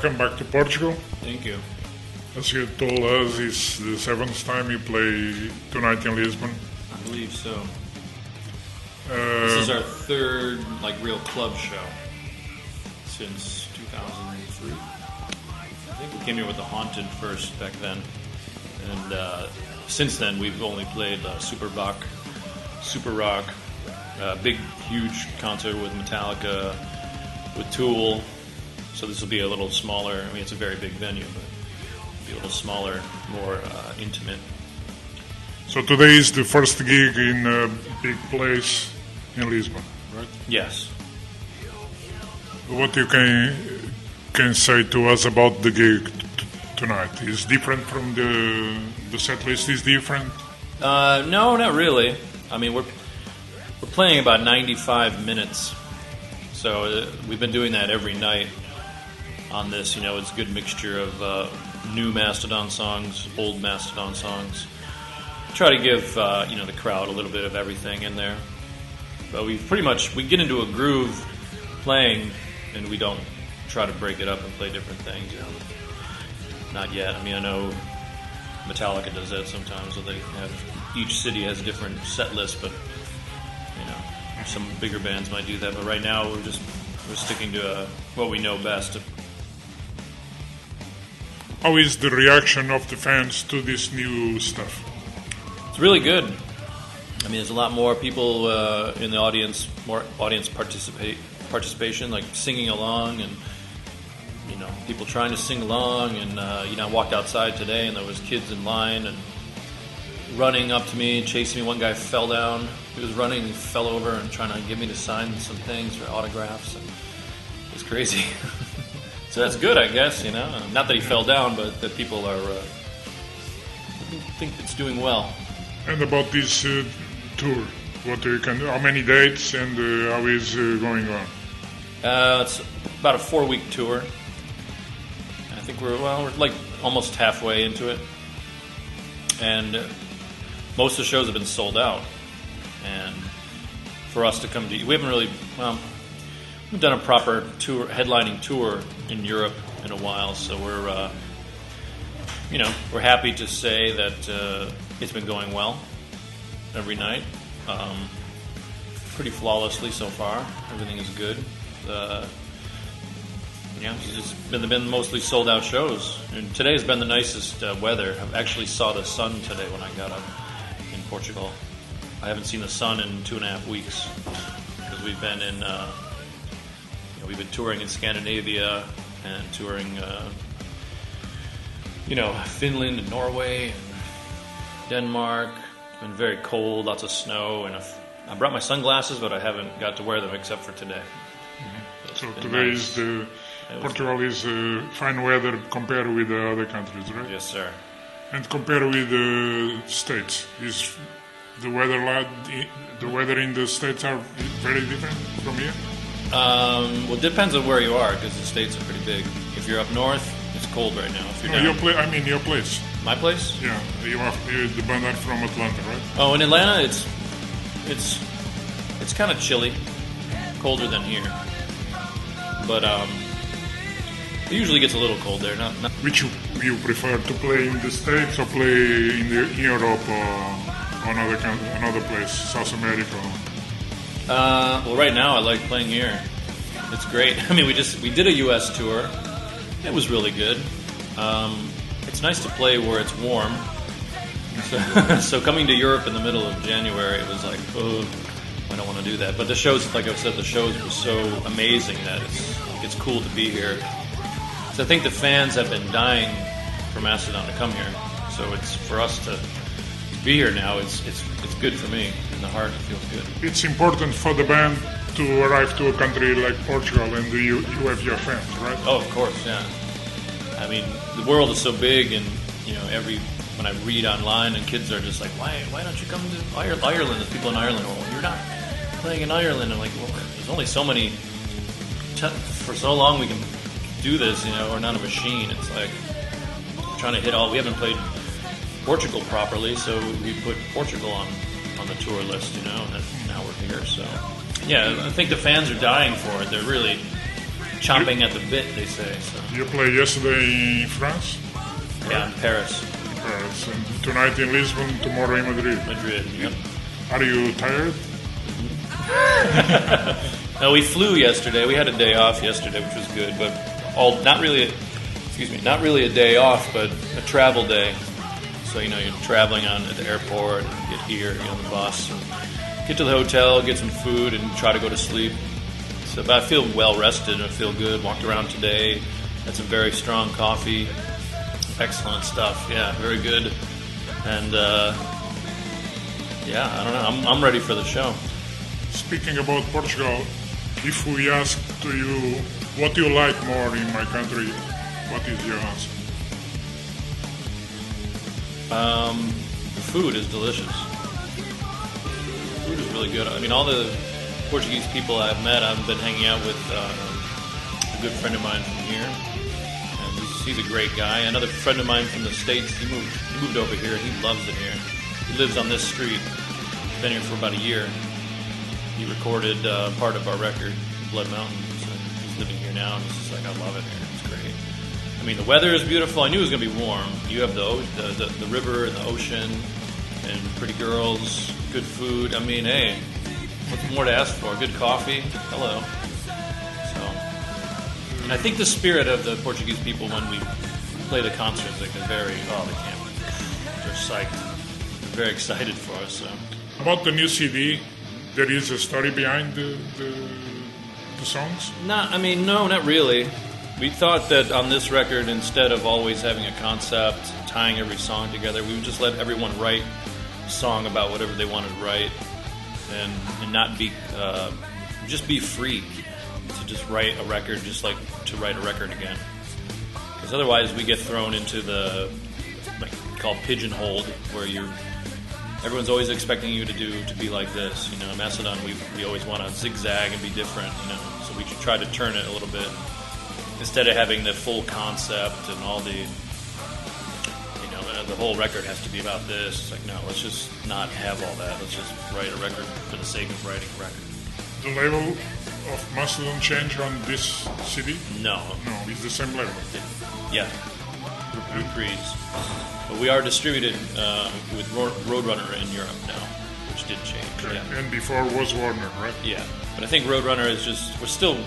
welcome back to Portugal. Thank you. As you told us, it's the 7th time you play tonight in Lisbon. I believe so. This is our third, real club show since 2003. I think we came here with the Haunted first back then, and since then we've only played Super Rock, big, huge concert with Metallica, with Tool. So this will be a little smaller. I mean, it's a very big venue, but it'll be a little smaller, more intimate. So today is the first gig in a big place in Lisbon, right? Yes. What you can say to us about the gig tonight? Is different from the set list? Is different? No, not really. I mean, we're playing about 95 minutes, so we've been doing that every night on this. You know, it's a good mixture of new Mastodon songs, old Mastodon songs. Try to give the crowd a little bit of everything in there. But we get into a groove playing, and we don't try to break it up and play different things. You know, not yet. I mean, I know Metallica does that sometimes. So each city has a different set list, but some bigger bands might do that. But right now, we're sticking to what we know best. How is the reaction of the fans to this new stuff? It's really good. I mean, there's a lot more people in the audience, more audience participation, like singing along, and people trying to sing along. And I walked outside today, and there was kids in line and running up to me, chasing me. One guy fell down. He was running, he fell over and trying to get me to sign some things for autographs. And it was crazy. So that's good, I guess. Not that he fell down, but that people are think it's doing well. And about this tour, how many dates and how is going on? It's about a 4-week tour. I think we're almost halfway into it, and most of the shows have been sold out. And for us to come to, we haven't done a proper tour, headlining tour in Europe in a while, so we're happy to say that it's been going well every night, pretty flawlessly so far. Everything is good. It's just been mostly sold out shows, and today has been the nicest weather. I actually saw the sun today when I got up in Portugal. I haven't seen the sun in 2.5 weeks because we've been we've been touring in Scandinavia and touring Finland and Norway and Denmark. It's been very cold, lots of snow, and I brought my sunglasses, but I haven't got to wear them except for today. Mm-hmm. So today nice. Portugal is fine weather compared with the other countries, right? Yes, sir. And compared with the States, is the weather in the States are very different from here? Well, it depends on where you are, because the States are pretty big. If you're up north, it's cold right now. If you're down, your place. My place? Yeah, you're the band are from Atlanta, right? Oh, in Atlanta, it's kind of chilly, colder than here. But it usually gets a little cold there. Not. Which you prefer to play in the States or play in Europe or another place, South America? Well, right now I like playing here. It's great. I mean, we did a U.S. tour. It was really good. It's nice to play where it's warm. So coming to Europe in the middle of January, it was like, oh, I don't want to do that. But the shows, like I said, the shows were so amazing that it's cool to be here. So I think the fans have been dying for Mastodon to come here. So it's for us to be here now. It's good for me. In the heart, it feels good. It's important for the band to arrive to a country like Portugal, and you have your fans, right? Oh, of course, yeah. I mean, the world is so big, and when I read online, and kids are just like, why don't you come to Ireland? There's people in Ireland. Well, you're not playing in Ireland. I'm like, well, there's only so many. For so long we can do this, we're not a machine. It's like trying to hit all. We haven't played Portugal properly, so we put Portugal on the tour list, and now we're here. So yeah, I think the fans are dying for it. They're really chomping at the bit, they say. So. You played yesterday in France? Yeah, in Paris. Paris. And tonight in Lisbon, tomorrow in Madrid. Madrid, yep. Are you tired? No, we flew yesterday. We had a day off yesterday, which was good, but not really a day off, but a travel day. So, you're traveling at the airport and get here, get on the bus, and get to the hotel, get some food, and try to go to sleep. So, but I feel well rested and I feel good. Walked around today, had some very strong coffee. Excellent stuff. Yeah, very good. And, yeah, I don't know. I'm ready for the show. Speaking about Portugal, if we ask to you what you like more in my country, what is your answer? The food is delicious. The food is really good. I mean, all the Portuguese people I've met, I've been hanging out with a good friend of mine from here. And he's a great guy. Another friend of mine from the States, he moved over here and he loves it here. He lives on this street. He's been here for about a year. He recorded part of our record, Blood Mountain. So he's living here now, and he's just like, I love it here. It's great. I mean, the weather is beautiful. I knew it was going to be warm. You have the river and the ocean and pretty girls, good food. I mean, hey, what's more to ask for? Good coffee. Hello. So, and I think the spirit of the Portuguese people when we play the concerts, like they're psyched. They're very excited for us. So. About the new CD, there is a story behind the songs? No, not really. We thought that on this record, instead of always having a concept, tying every song together, we would just let everyone write a song about whatever they wanted to write, and not be just be free to just write a record, just like to write a record again. Because otherwise, we get thrown into the called pigeonholed, where everyone's always expecting you to be like this. Mastodon, we always want to zigzag and be different. So we try to turn it a little bit. Instead of having the full concept and all the whole record has to be about this. It's like, no, let's just not have all that. Let's just write a record for the sake of writing a record. The level of Mastodon change on this CD? No. No, it's the same level. Yeah. Increase. But we are distributed with Roadrunner in Europe now, which did change. Okay. Yeah. And before was Warner, right? Yeah. But I think Roadrunner is we're still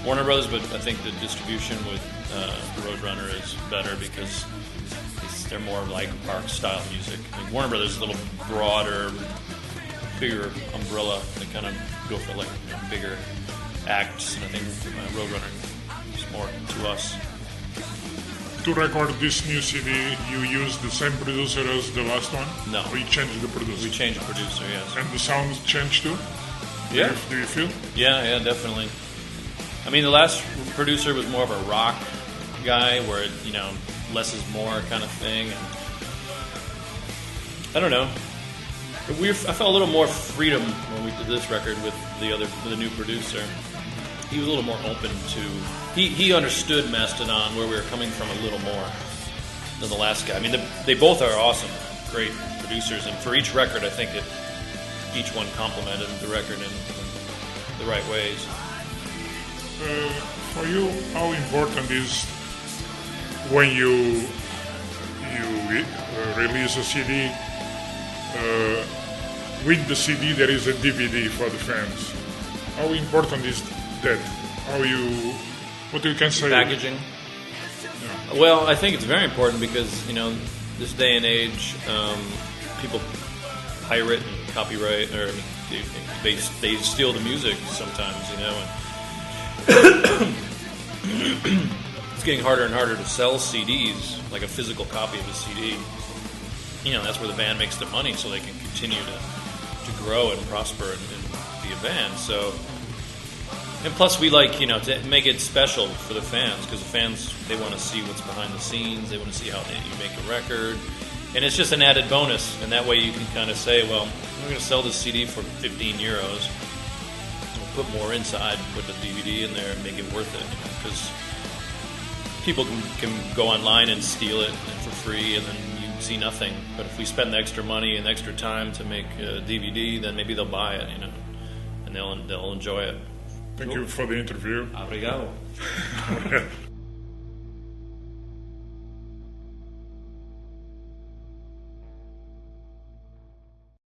Warner Brothers, but I think the distribution with Roadrunner is better because they're more like our style music. Like Warner Brothers is a little broader, bigger umbrella. They kind of go for bigger acts, and I think Roadrunner is more to us. To record this new CD, you used the same producer as the last one? No. Or you changed the producer? We changed the producer, yes. And the sound changed too? Yeah. Do you feel? Yeah, definitely. I mean, the last producer was more of a rock guy, where less is more kind of thing. And I don't know. I felt a little more freedom when we did this record with the new producer. He was a little more open to. He understood Mastodon, where we were coming from, a little more than the last guy. I mean, they both are awesome, great producers, and for each record, I think that each one complemented the record in the right ways. For you, how important is when you release a CD? With the CD, there is a DVD for the fans. How important is that? What you can say? Packaging. Yeah. Well, I think it's very important because this day and age, people pirate and copyright, or they steal the music sometimes, and it's getting harder and harder to sell CDs, like a physical copy of a CD. That's where the band makes their money, so they can continue to grow and prosper and be a band. So, and plus we like, to make it special for the fans, because the fans, they want to see what's behind the scenes, they want to see how you make a record, and it's just an added bonus, and that way you can kind of say, well, we're going to sell this CD for €15. We'll put more inside, put the DVD in there, and make it worth it, because people can go online and steal it for free, and then you see nothing. But if we spend the extra money and the extra time to make a DVD, then maybe they'll buy it, and they'll enjoy it. Thank you for the interview. Obrigado.